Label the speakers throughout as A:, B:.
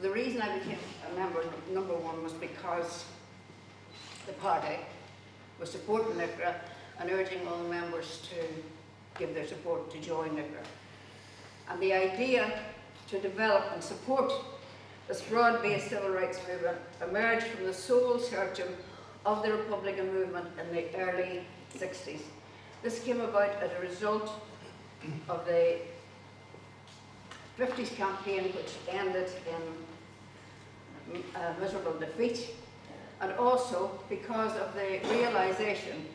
A: The reason I became a member, number one, was because the party was supporting NICRA and urging all members to give their support to join NICRA. And the idea to develop and support this broad-based civil rights movement emerged from the soul-searching of the Republican movement in the early 60s. This came about as a result of the 50s campaign, which ended in miserable defeat, and also because of the realization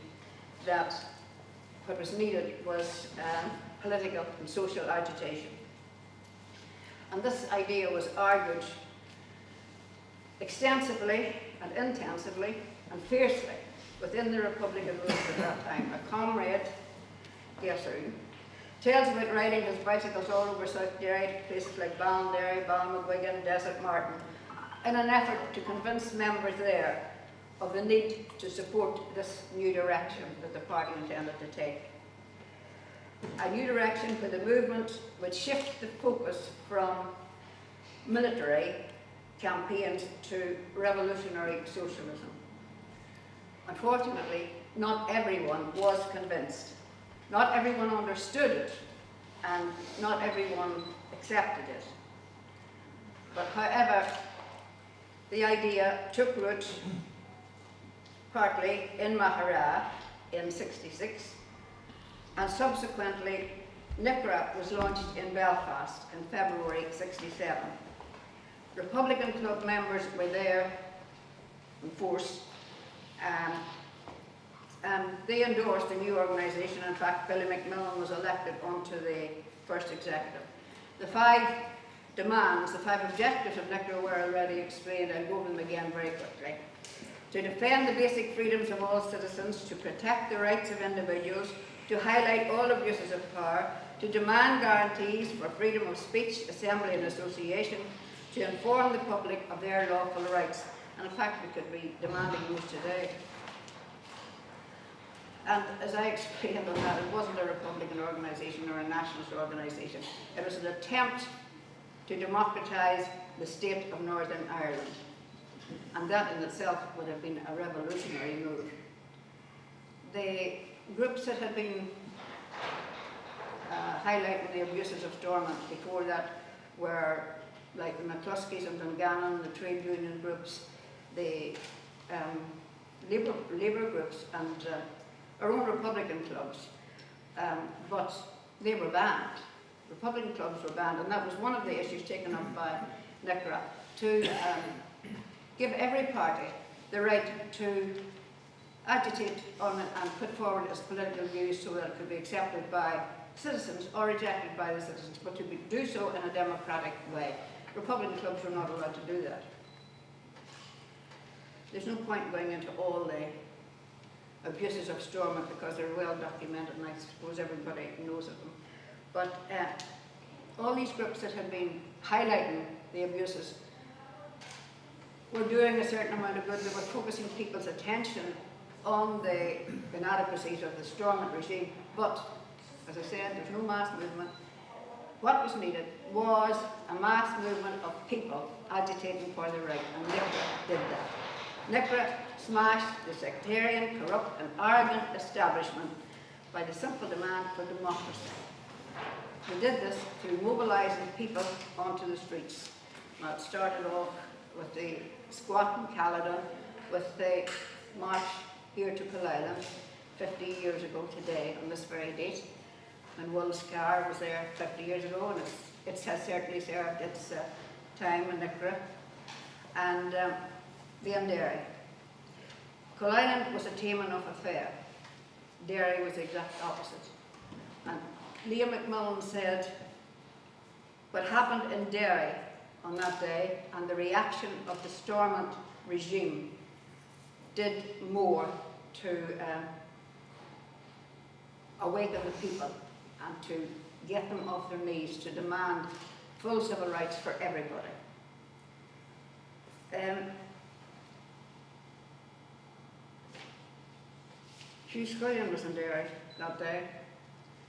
A: that what was needed was political and social agitation. And this idea was argued extensively and intensively and fiercely within the Republican movement at that time. A comrade, Gerson, tells about riding his bicycles all over South Derry to places like Ballinderry, Ballymcguigan, Desert Martin, in an effort to convince members there of the need to support this new direction that the party intended to take. A new direction for the movement would shift the focus from military campaigns to revolutionary socialism. Unfortunately, not everyone was convinced. Not everyone understood it, and not everyone accepted it. But however, the idea took root partly in Mahara in '66, and subsequently NICRA was launched in Belfast in February '67. Republican Club members were there in force, and they endorsed the new organisation. In fact, Billy McMillan was elected onto the first executive. The 5 demands, the 5 objectives of NICRA were already explained. I'll go over them again very quickly. To defend the basic freedoms of all citizens, to protect the rights of individuals, to highlight all abuses of power, to demand guarantees for freedom of speech, assembly and association, to inform the public of their lawful rights. And in fact, we could be demanding those today. And as I explained on that, it wasn't a Republican organisation or a nationalist organisation. It was an attempt to democratise the state of Northern Ireland. And that in itself would have been a revolutionary move. The groups that had been highlighting the abuses of Stormont before that were like the McCluskeys and Dungannon, the trade union groups, the labour groups, and our own Republican clubs. But they were banned. Republican clubs were banned, and that was one of the issues taken up by NICRA, to give every party the right to agitate on it and put forward its political views so that it could be accepted by citizens or rejected by the citizens, but to do so in a democratic way. Republican clubs were not allowed to do that. There's no point going into all the abuses of Stormont because they're well documented, and I suppose everybody knows of them. But all these groups that had been highlighting the abuses were doing a certain amount of good. They were focusing people's attention on the inadequacies of the Stormont regime. But, as I said, there's no mass movement. What was needed was a mass movement of people agitating for the right, and NICRA did that. NICRA smashed the sectarian, corrupt and arrogant establishment by the simple demand for democracy. We did this through mobilising people onto the streets. Now, it started off with the squat in Caledon, with the march here to Island 50 years ago today, on this very date. And Will's car was there 50 years ago, and it has certainly served its time in NICRA. And then Derry. Island was a tame enough affair. Derry was the exact opposite. And Liam McMillan said, what happened in Derry on that day and the reaction of the Stormont regime did more to awaken the people and to get them off their knees to demand full civil rights for everybody. Hugh Scullion was in Derry that day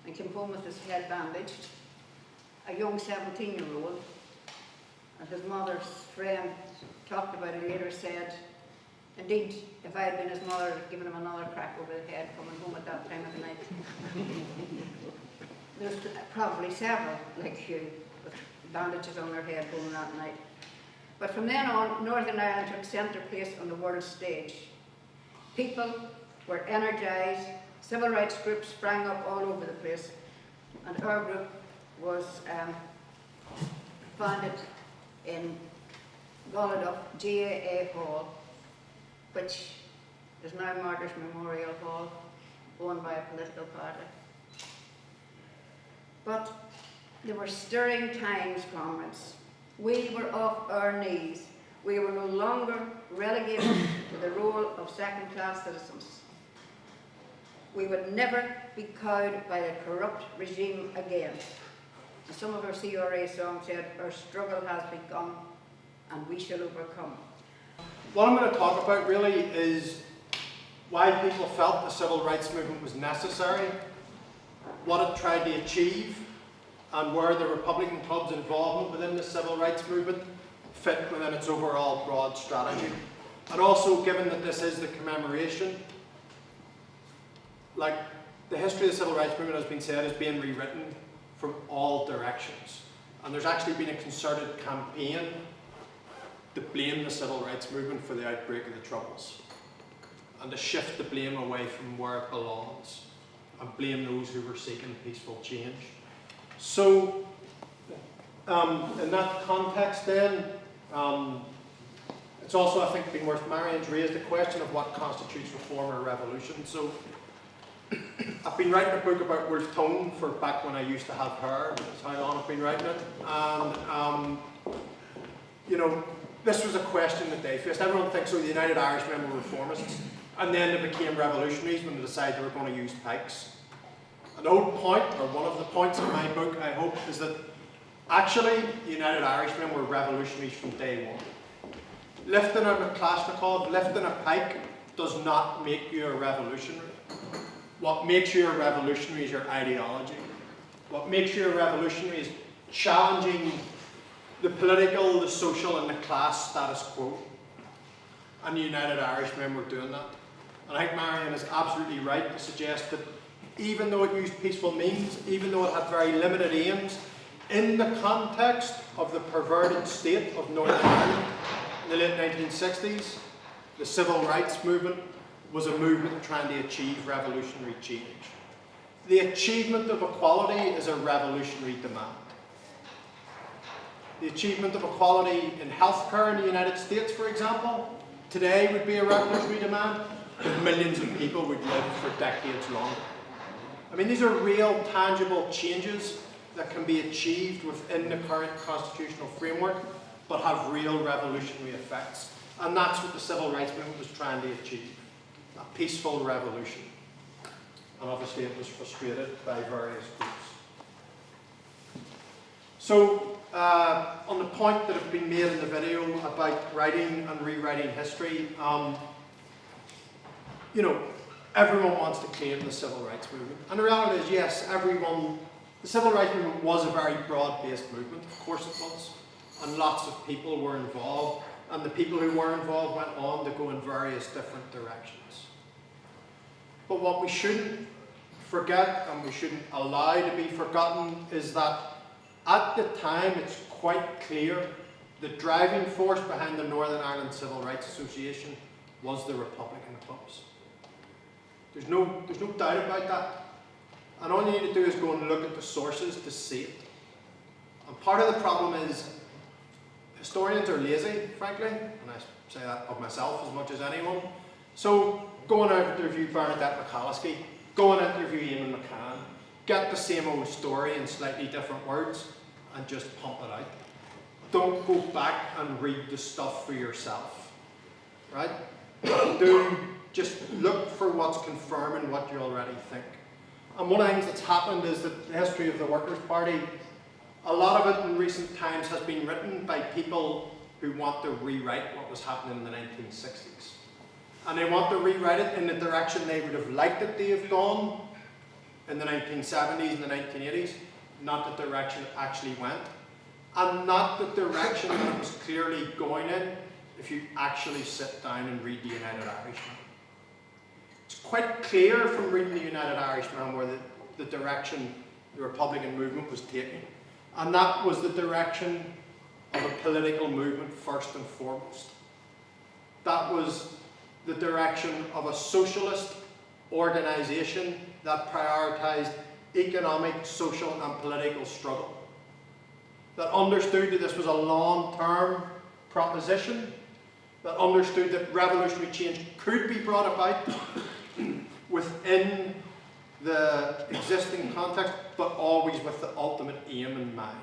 A: and came home with his head bandaged, a young 17-year-old, And his mother's friend talked about it later, said, indeed, if I had been his mother, I'd have given him another crack over the head coming home at that time of the night. There's probably several, like Hugh, with bandages on their head going that night. But from then on, Northern Ireland took centre place on the world stage. People were energised, civil rights groups sprang up all over the place, and our group was founded in Galladuff GAA Hall, which is now Martyrs Memorial Hall, owned by a political party. But there were stirring times, comrades. We were off our knees. We were no longer relegated to the role of second-class citizens. We would never be cowed by the corrupt regime again. Some of our CRA songs said, our struggle has begun and we shall overcome.
B: What I'm going to talk about really is why people felt the civil rights movement was necessary, what it tried to achieve, and where the Republican Club's involvement within the civil rights movement fit within its overall broad strategy. And also, given that this is the commemoration, like the history of the civil rights movement, has been said, is being rewritten from all directions. And there's actually been a concerted campaign to blame the civil rights movement for the outbreak of the Troubles, and to shift the blame away from where it belongs, and blame those who were seeking peaceful change. So, in that context then, it's also, I think, been worth, Marion's raised the question of what constitutes reform or revolution. So, I've been writing a book about Wolfe Tone for back when I used to have hair. That's how long I've been writing it. And, you know, this was a question that they faced. Everyone thinks, oh, the United Irishmen were reformists, and then they became revolutionaries when they decided they were going to use pikes. And the whole point, or one of the points of my book, I hope, is that actually the United Irishmen were revolutionaries from day one. Lifting a Kalashnikov, lifting a pike does not make you a revolutionary. What makes you a revolutionary is your ideology. What makes you a revolutionary is challenging the political, the social, and the class status quo. And the United Irishmen were doing that. And I think Marion is absolutely right to suggest that even though it used peaceful means, even though it had very limited aims, in the context of the perverted state of Northern Ireland in the late 1960s, the civil rights movement was a movement trying to achieve revolutionary change. The achievement of equality is a revolutionary demand. The achievement of equality in healthcare in the United States, for example, today would be a revolutionary demand, but millions of people would live for decades longer. I mean, these are real, tangible changes that can be achieved within the current constitutional framework, but have real revolutionary effects. And that's what the civil rights movement was trying to achieve, a peaceful revolution. And obviously it was frustrated by various groups. So, on the point that have been made in the video about writing and rewriting history, you know, everyone wants to claim the civil rights movement. And the reality is, yes, the civil rights movement was a very broad-based movement, of course it was. And lots of people were involved, and the people who were involved went on to go in various different directions. But what we shouldn't forget, and we shouldn't allow to be forgotten, is that at the time it's quite clear the driving force behind the Northern Ireland Civil Rights Association was the Republican clubs. There's no doubt about that. And all you need to do is go and look at the sources to see it. And part of the problem is historians are lazy, frankly, and I say that of myself as much as anyone. So go and interview Bernadette McCalliskey, go and interview Eamon McCann, get the same old story in slightly different words, and just pump it out. Don't go back and read the stuff for yourself, right? Just look for what's confirming what you already think. And one of the things that's happened is that the history of the Workers' Party, a lot of it in recent times has been written by people who want to rewrite what was happening in the 1960s. And they want to rewrite it in the direction they would have liked it to have gone in the 1970s and the 1980s, not the direction it actually went. and not the direction that it was clearly going in if you actually sit down and read the United Irishman. It's quite clear from reading the United Irishman where the direction the Republican movement was taking, and that was the direction of a political movement first and foremost. That was the direction of a socialist organisation that prioritised economic, social and political struggle. That understood that this was a long-term proposition, that understood that revolutionary change could be brought about within the existing context, but always with the ultimate aim in mind.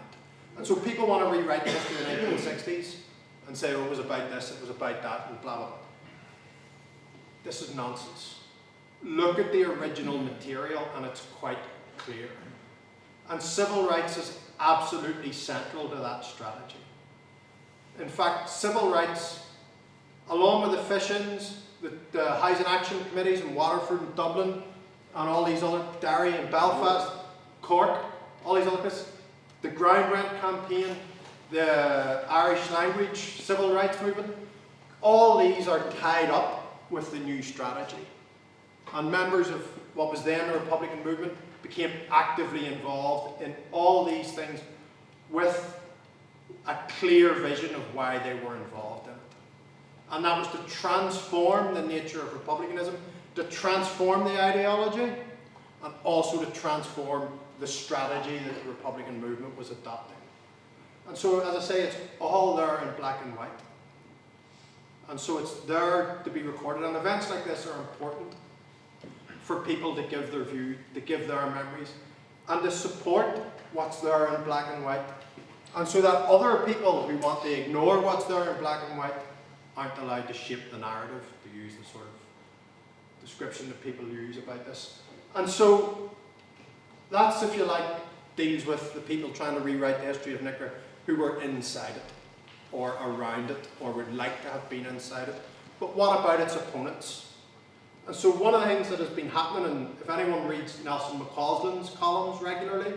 B: And so people want to rewrite the history of the 1960s and say, oh, it was about this, it was about that, and blah, blah, blah. This is nonsense. Look at the original material and it's quite clear. And civil rights is absolutely central to that strategy. In fact, civil rights, along with the Fishins, the Housing Action Committees in Waterford and Dublin, and all these other, Derry and Belfast, Cork, all these other places, the ground rent campaign, the Irish language civil rights movement, all these are tied up with the new strategy. And members of what was then the Republican movement became actively involved in all these things with a clear vision of why they were involved in it. And that was to transform the nature of republicanism, to transform the ideology, and also to transform the strategy that the Republican movement was adopting. And so, as I say, it's all there in black and white. And so it's there to be recorded. And events like this are important for people to give their view, to give their memories, and to support what's there in black and white. And so that other people who want to ignore what's there in black and white aren't allowed to shape the narrative, to use the sort of description that people use about this. And so that's, if you like, deals with the people trying to rewrite the history of NICRA who were inside it, or around it, or would like to have been inside it. But what about its opponents? And so one of the things that has been happening, and if anyone reads Nelson McCausland's columns regularly,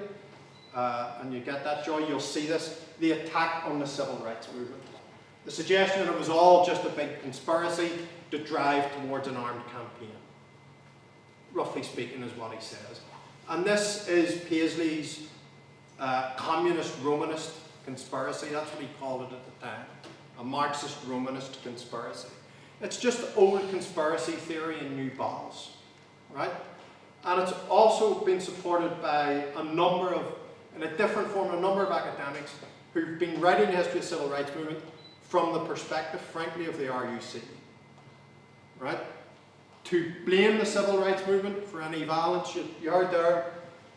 B: and you get that joy, you'll see this, the attack on the civil rights movement. The suggestion that it was all just a big conspiracy to drive towards an armed campaign. Roughly speaking is what he says. And this is Paisley's communist Romanist conspiracy. That's what he called it at the time. A Marxist Romanist conspiracy. It's just old conspiracy theory in new bottles, right? And it's also been supported by a number of, in a different form, a number of academics who've been writing the history of the civil rights movement from the perspective, frankly, of the RUC, right? To blame the civil rights movement for any violence. You heard there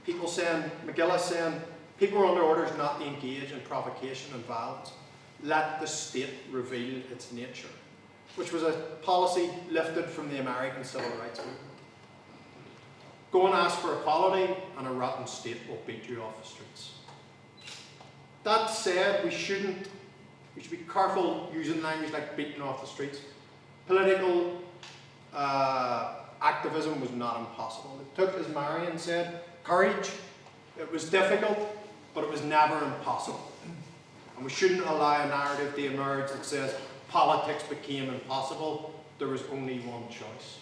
B: people saying, McGillis saying, people are under orders not to engage in provocation and violence. Let the state reveal its nature, which was a policy lifted from the American civil rights movement. Go and ask for equality and a rotten state will beat you off the streets. That said, we should be careful using language like beating off the streets. Political activism was not impossible. It took, as Marion said, courage. It was difficult, but it was never impossible. And we shouldn't allow a narrative to emerge that says politics became impossible, there was only one choice.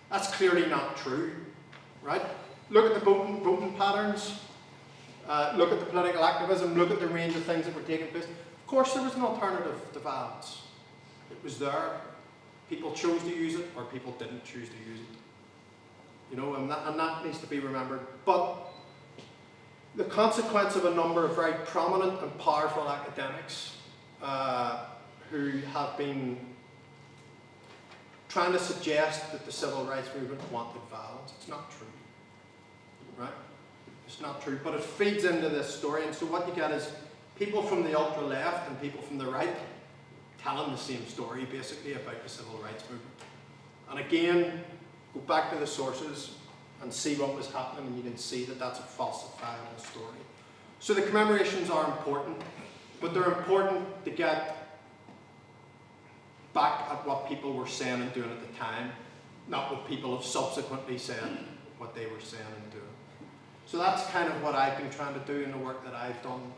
B: That's clearly not true, right? Look at the voting patterns, look at the political activism, look at the range of things that were taking place. Of course there was an alternative to violence. It was there. People chose to use it, or people didn't choose to use it. You know, and that needs to be remembered. But the consequence of a number of very prominent and powerful academics who have been trying to suggest that the civil rights movement wanted violence. It's not true, right? It's not true, but it feeds into this story. And so what you get is people from the ultra-left and people from the right telling the same story, basically, about the civil rights movement. And again, go back to the sources and see what was happening, and you can see that that's a falsifiable story. So the commemorations are important, but they're important to get back at what people were saying and doing at the time, not what people have subsequently said, what they were saying and doing. So that's kind of what I've been trying to do in the work that I've done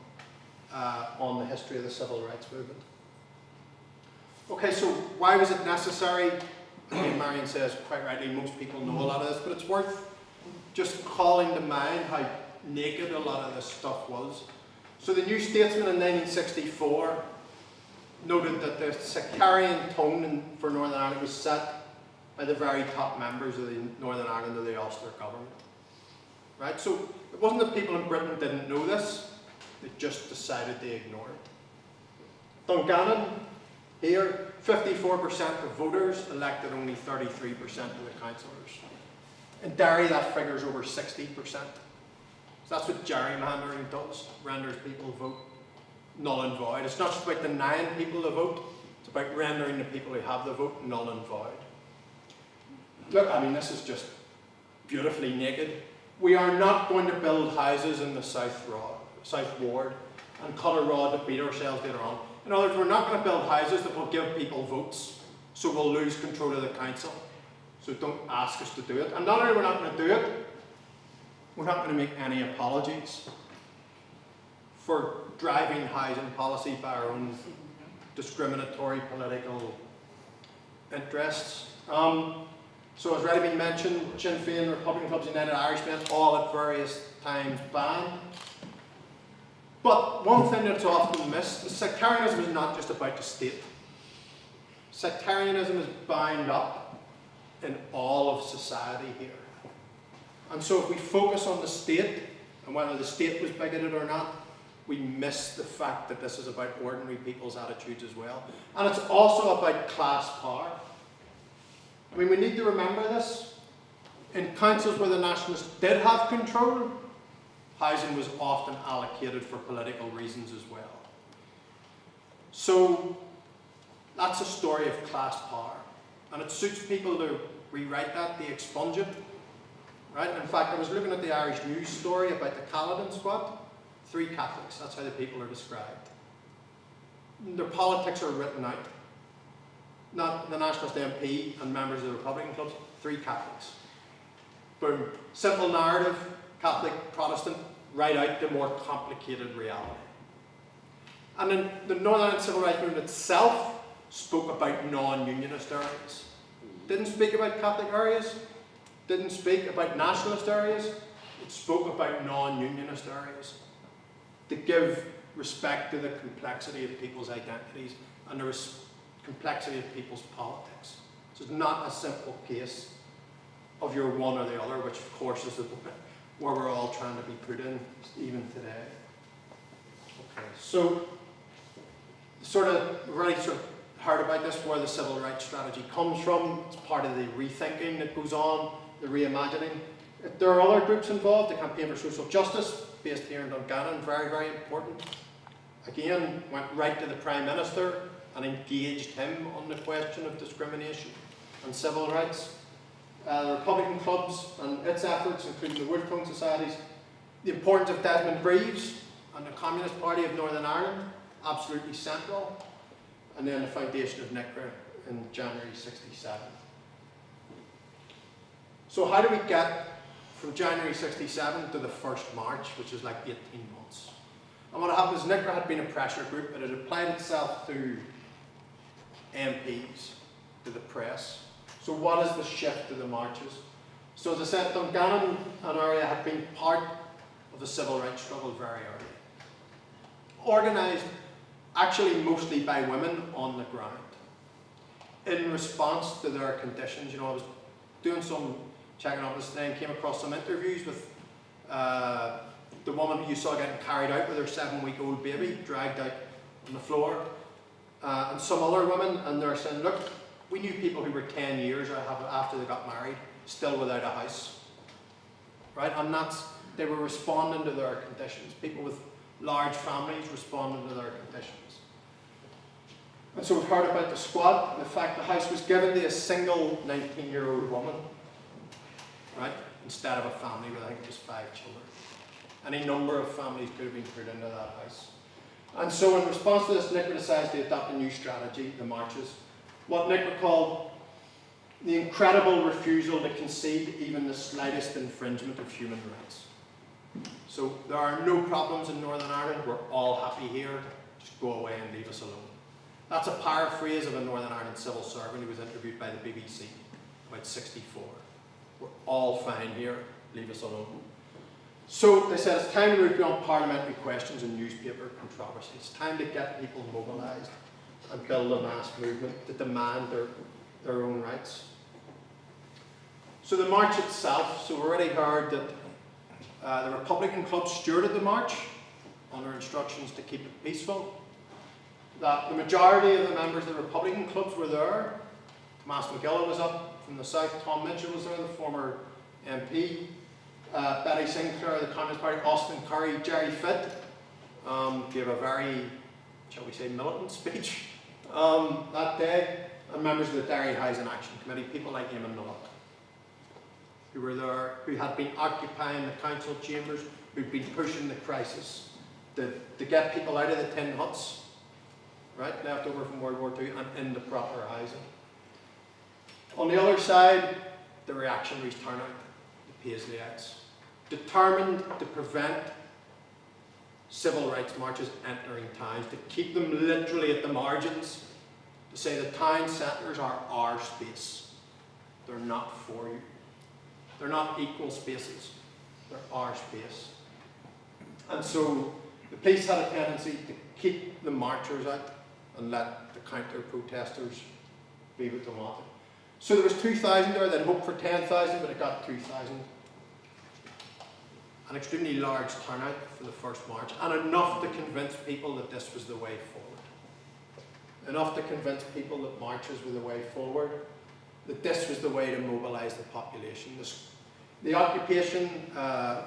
B: on the history of the civil rights movement. Okay, so why was it necessary? I mean, Marion says quite rightly, most people know a lot of this, but it's worth just calling to mind how naked a lot of this stuff was. So the New Statesman in 1964 noted that the sectarian tone for Northern Ireland was set by the very top members of the Northern Ireland of the Ulster government. Right? So it wasn't that people in Britain didn't know this, they just decided to ignore it. Dungannon, here, 54% of voters elected only 33% of the councillors. In Derry, that figure's over 60%. So that's what gerrymandering does, renders people vote null and void. It's not just about denying people the vote, it's about rendering the people who have the vote null and void. Look, I mean, this is just beautifully naked. We are not going to build houses in the South Ward and cut a rod to beat ourselves later on. In other words, we're not going to build houses that will give people votes, so we'll lose control of the council. So don't ask us to do it. And not only are we not going to do it, we're not going to make any apologies for driving housing policy by our own discriminatory political interests. So as already been mentioned, Sinn Féin, Republican Clubs, United Irishmen, all at various times banned. But one thing that's often missed is sectarianism is not just about the state. Sectarianism is bound up in all of society here. And so if we focus on the state, and whether the state was bigoted or not, we miss the fact that this is about ordinary people's attitudes as well. And it's also about class power. I mean, we need to remember this. In councils where the Nationalists did have control, housing was often allocated for political reasons as well. So that's a story of class power. And it suits people to rewrite that, to expunge it. Right? In fact, I was looking at the Irish News story about the Caledon squad. 3 Catholics, that's how the people are described. Their politics are written out. Not the Nationalist MP and members of the Republican clubs, 3 Catholics. Boom. Simple narrative, Catholic, Protestant, write out the more complicated reality. And then the Northern Ireland Civil Rights Movement itself spoke about non-unionist areas. Didn't speak about Catholic areas, didn't speak about nationalist areas, it spoke about non-unionist areas. To give respect to the complexity of people's identities and the complexity of people's politics. So it's not a simple case of you're one or the other, which of course is where we're all trying to be put in, even today. Okay, so we've already heard about this, where the civil rights strategy comes from. It's part of the rethinking that goes on, the reimagining. There are other groups involved. The Campaign for Social Justice, based here in Dungannon, very, very important. Again, went right to the Prime Minister and engaged him on the question of discrimination and civil rights. The Republican Clubs and its efforts, including the Woodcombe Societies, the importance of Desmond Greaves and the Communist Party of Northern Ireland, absolutely central. And then the foundation of NICRA in January '67. So how do we get from January '67 to the 1st March, which is like 18 months? And what happened is NICRA had been a pressure group, but it applied itself to MPs, to the press. So what is the shift to the marches? So as I said, Dungannon and area had been part of the civil rights struggle very early. Organised actually mostly by women on the ground. In response to their conditions, I was doing some checking up this thing, came across some interviews with the woman who you saw getting carried out with her 7-week-old baby, dragged out on the floor, and some other women, and they're saying, look, we knew people who were 10 years after they got married, still without a house, right? And they were responding to their conditions. People with large families responding to their conditions. And so we've heard about the squad, and the fact the house was given to a single 19-year-old woman, right? Instead of a family with, I think, just 5 children. Any number of families could have been put into that house. And so in response to this, NICRA decides to adopt a new strategy, the marches. What NICRA called the incredible refusal to concede even the slightest infringement of human rights. So there are no problems in Northern Ireland, we're all happy here, just go away and leave us alone. That's a paraphrase of a Northern Ireland civil servant who was interviewed by the BBC about 64. We're all fine here, leave us alone. So they said it's time to move beyond parliamentary questions and newspaper controversy. It's time to get people mobilised and build a mass movement to demand their own rights. So the march itself, so we already heard that the Republican club stewarded the march under instructions to keep it peaceful. That the majority of the members of the Republican clubs were there. Tomas McGill was up from the south, Tom Mitchell was there, the former MP. Betty Sinclair, the Communist Party, Austin Curry, Jerry Fitt gave a very, shall we say, militant speech that day, and members of the Derry Housing Action Committee, people like Eamon Nullock, who were there, who had been occupying the council chambers, who'd been pushing the crisis to get people out of the tin huts, right, left over from World War II, and into proper housing. On the other side, the reactionaries turn out, the Paisleyites, determined to prevent civil rights marches entering towns, to keep them literally at the margins, to say the town centres are our space. They're not for you. They're not equal spaces. They're our space. And so the police had a tendency to keep the marchers out and let the counter-protesters be what they wanted. So there was 2,000 there, they'd hoped for 10,000, but it got 2,000. An extremely large turnout for the first march, and enough to convince people that this was the way forward. Enough to convince people that marches were the way forward, that this was the way to mobilise the population. The occupation of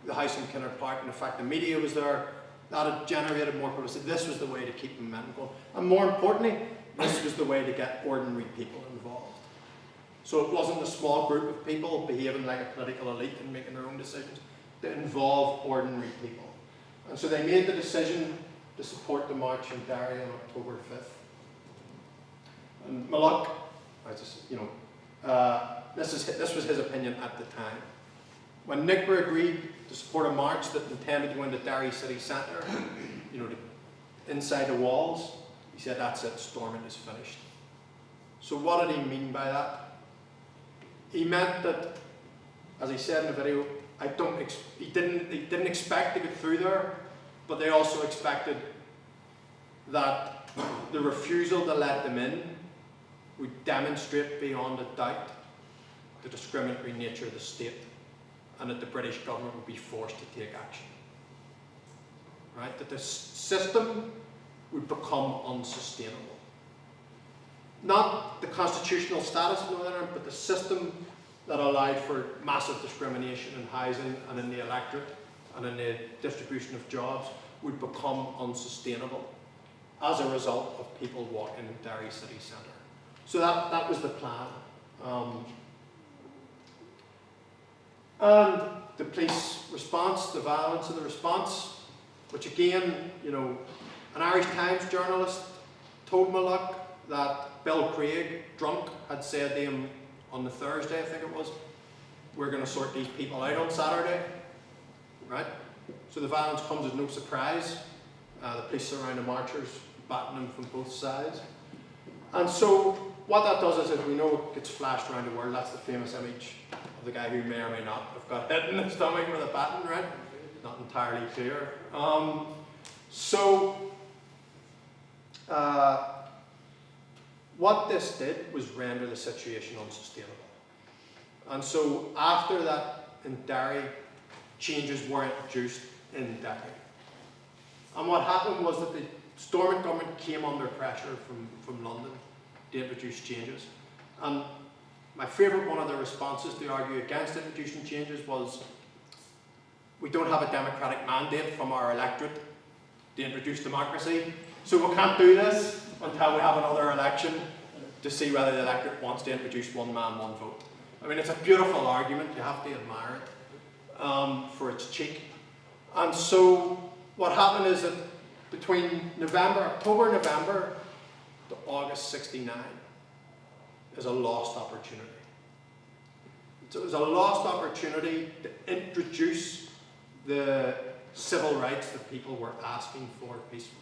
B: the house in Kinner Park, and in fact the media was there, that had generated more publicity. This was the way to keep momentum going. And more importantly, this was the way to get ordinary people involved. So it wasn't a small group of people behaving like a political elite and making their own decisions, to involve ordinary people. And so they made the decision to support the march in Derry on October 5th. And Malloch, this was his opinion at the time. When NICRA agreed to support a march that intended to go into Derry city centre, inside the walls, he said, that's it, storming is finished. So what did he mean by that? He meant that, as he said in the video, he didn't expect to get through there, but they also expected that the refusal to let them in would demonstrate beyond a doubt the discriminatory nature of the state, and that the British government would be forced to take action. Right? That the system would become unsustainable. Not the constitutional status of Northern Ireland, but the system that allowed for massive discrimination in housing and in the electorate and in the distribution of jobs would become unsustainable as a result of people walking in Derry city centre. So that was the plan. And the police response, the violence of the response, which again, an Irish Times journalist told Malloch that Bill Craig, drunk, had said to him on the Thursday, I think it was, we're going to sort these people out on Saturday, right? So the violence comes as no surprise. The police surround the marchers, batting them from both sides. And so what that does is, as we know, it gets flashed around the world. That's the famous image of the guy who may or may not have got hit in the stomach with a baton, right? Not entirely clear. What this did was render the situation unsustainable. And so after that in Derry, changes were introduced in Derry. And what happened was that the Stormont government came under pressure from London to introduce changes. And my favourite one of the responses to argue against introducing changes was, we don't have a democratic mandate from our electorate to introduce democracy, so we can't do this until we have another election to see whether the electorate wants to introduce one man, one vote. I mean, it's a beautiful argument, you have to admire it for its cheek. And so what happened is that between October, November to August 69 is a lost opportunity. So it was a lost opportunity to introduce the civil rights that people were asking for peacefully.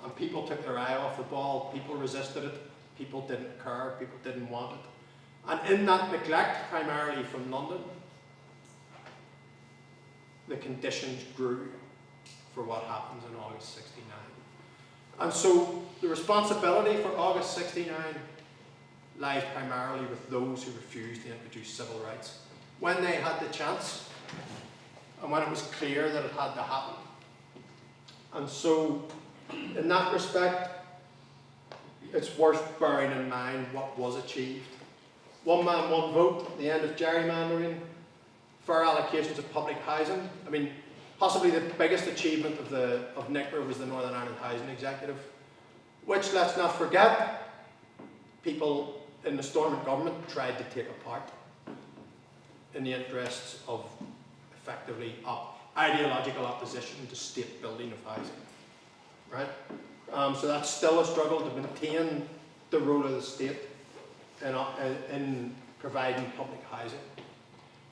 B: And people took their eye off the ball, people resisted it, people didn't care, people didn't want it. And in that neglect, primarily from London, the conditions grew for what happens in August 69. And so the responsibility for August 69 lies primarily with those who refused to introduce civil rights when they had the chance and when it was clear that it had to happen. And so, in that respect, it's worth bearing in mind what was achieved. One man, one vote, the end of gerrymandering, fair allocations of public housing. I mean, possibly the biggest achievement of NICRA was the Northern Ireland Housing Executive, which, let's not forget, people in the Stormont government tried to take apart in the interests of effectively ideological opposition to state building of housing. Right? So that's still a struggle to maintain the role of the state in providing public housing.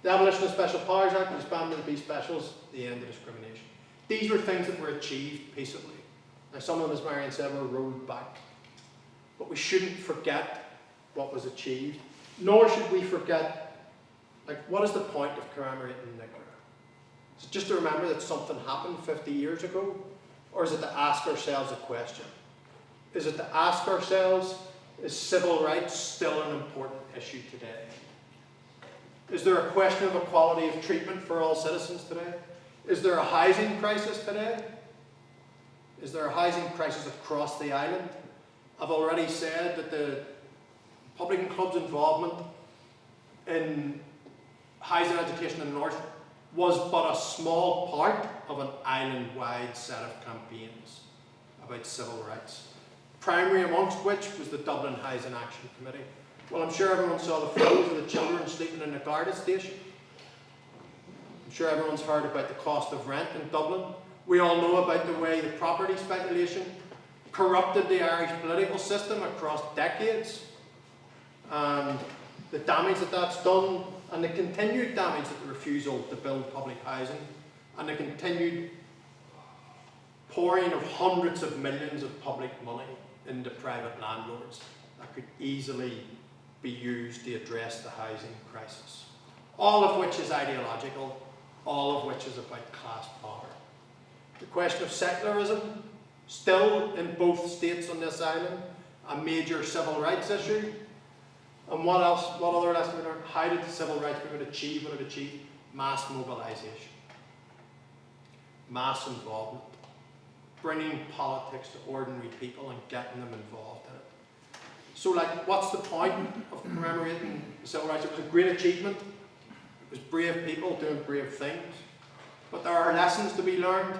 B: The abolition of Special Powers Act, the disbandment of the specials, the end of discrimination. These were things that were achieved peaceably. Now some of them, as Marion said, were rolled back. But we shouldn't forget what was achieved, nor should we forget, like, what is the point of commemorating NICRA? Is it just to remember that something happened 50 years ago? Or is it to ask ourselves a question? Is it to ask ourselves, is civil rights still an important issue today? Is there a question of equality of treatment for all citizens today? Is there a housing crisis today? Is there a housing crisis across the island? I've already said that the Republican Club's involvement in housing education in the North was but a small part of an island-wide set of campaigns about civil rights, primary amongst which was the Dublin Housing Action Committee. Well, I'm sure everyone saw the photos of the children sleeping in the Garda station. I'm sure everyone's heard about the cost of rent in Dublin. We all know about the way the property speculation corrupted the Irish political system across decades, and the damage that that's done, and the continued damage that the refusal to build public housing, and the continued pouring of hundreds of millions of public money into private landlords that could easily be used to address the housing crisis. All of which is ideological, all of which is about class power. The question of secularism, still in both states on this island, a major civil rights issue. And what else? What other lessons we learned? How did the civil rights movement achieve what it achieved? Mass mobilisation, mass involvement, bringing politics to ordinary people and getting them involved in it. So, like, what's the point of commemorating the civil rights? It was a great achievement. It was brave people doing brave things. But there are lessons to be learned,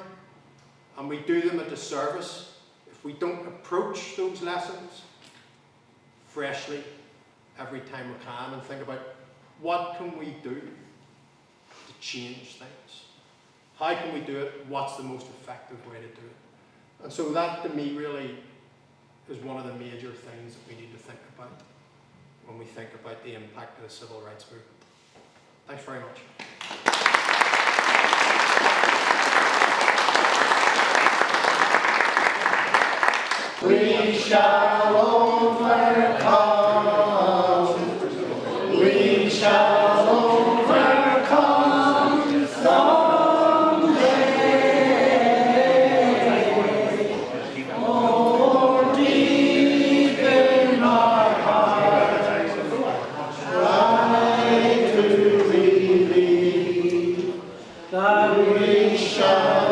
B: and we do them a disservice if we don't approach those lessons freshly every time we can and think about what can we do to change things? How can we do it? What's the most effective way to do it? And so that, to me, really is one of the major things that we need to think about when we think about the impact of the civil rights movement. Thanks very much.
C: We shall overcome. We shall overcome someday. Oh, deep in our hearts, try to believe that we shall